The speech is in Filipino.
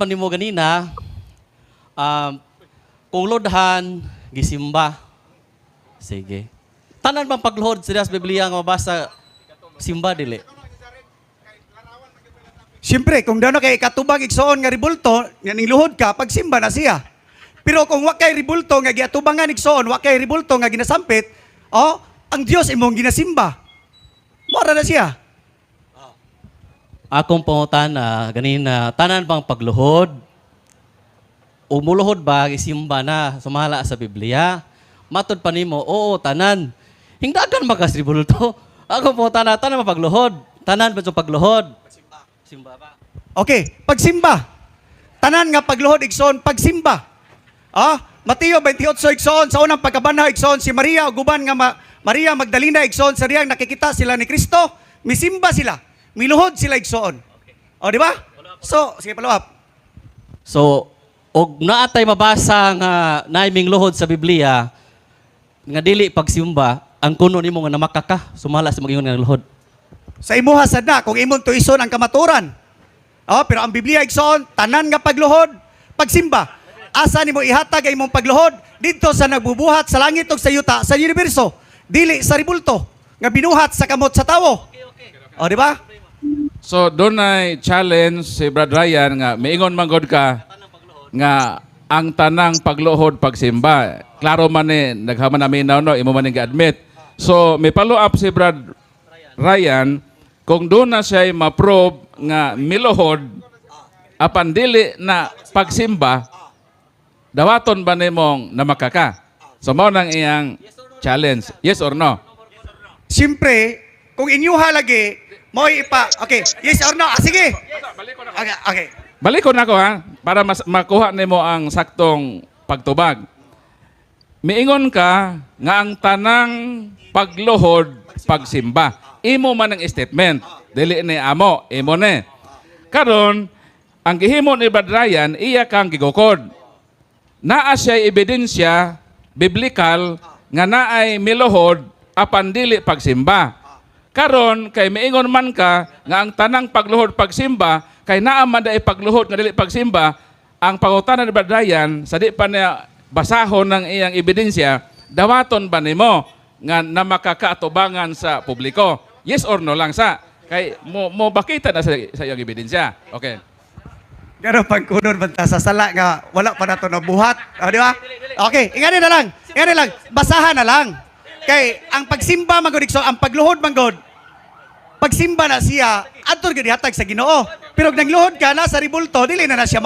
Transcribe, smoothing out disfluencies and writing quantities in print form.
pa nimo ganina, kung lodhan, gisimba. Sige. Tanan bang pagluhod sa Biblia nga mabasa simba dili? Siyempre, kung dano kay katubag igsoon nga ribulto, nga ning luhod ka, pagsimba na siya. Pero kung wa kay ribulto nga giatubangan igsoon, wa kay ribulto nga ginasampit, ang Dios imong ginasimba. Mora na siya. Akong pangutana ganina, tanan bang pagluhod? Umuluhod ba isimba na sumala sa Biblia? Matod pa nimo, oo, tanan. Hingdagan magas ribulto. Akong pangutana, tanan ba pagluhod? Tanan ba sa pagluhod? Simba ba? Okay, pagsimba. Tanan nga pagluhod igsoon, pagsimba. Mateo 28 igsoon, sa unang pagkabanhaw igsoon, si Maria, guban nga Maria Magdalena igsoon, sa riyang nakikita sila ni Kristo, misimba sila, miluhod sila igsoon. Di ba? So, sige palawap. So, og naatay mabasa nga naiming luhod sa Biblia, nga dili pagsimba, ang kuno nimo nga namakaka, sumala sa mag-ingon nga luhod. Sa imuha sad na, kung imong tuison ang kamaturan. Pero ang Biblia igsoon, tanan nga pagluhod, pagsimba. Asa nimo ihatag ang imong pagluhod dito sa nagbubuhat sa langit ug sa yuta sa universo, dili sa ribulto nga binuhat sa kamot sa tawo. Di ba? So doon ay challenge si Brad Ryan nga miingon man gud ka nga ang tanang pagluhod pagsimba. Klaro man ni naghaman namin no imo man gi-admit. So may follow up si Brad Ryan kung doon na siya ma-probe nga miluhod apan dili na pagsimba, dawaton ba nimong namakaka? So mao nang iyang challenge. Yes or no? Siyempre, kung inyuha lagi, mo okay, yes or no? Sige. Okay. Balikon ako ha, para makuha nimo ang saktong pagtubag. Miingon ka nga ang tanang pagluhod pagsimba. Imo man ang statement. Dili ni amo, imo ni. Karon, ang gihimo ni Brad Ryan, iya kang gigukod. Naa siya ebidensya, biblikal, nga naay miluhod, apan dili pagsimba. Karon, kay miingon man ka, nga ang tanang pagluhod pagsimba, kay naa man daay pagluhod nga dili pagsimba, ang pangutana ni Brad Ryan, sa di pa niya basahon ng iyang ebidensya, dawaton ba nimo nga na makakaatubangan sa publiko? Yes or no lang sa. Kay mo bakita na sa iyang ebidensya. Okay. Pero pag kunod banta sa sala nga wala pa na to nabuhat, di ba? Okay, ingani na lang. Basahan na lang. Kay ang pagsimba magod so ang pagluhod manggod. Pagsimba na siya adto gid hatag sa Ginoo. Pero nagluhod ka na sa ribulto, dili na siya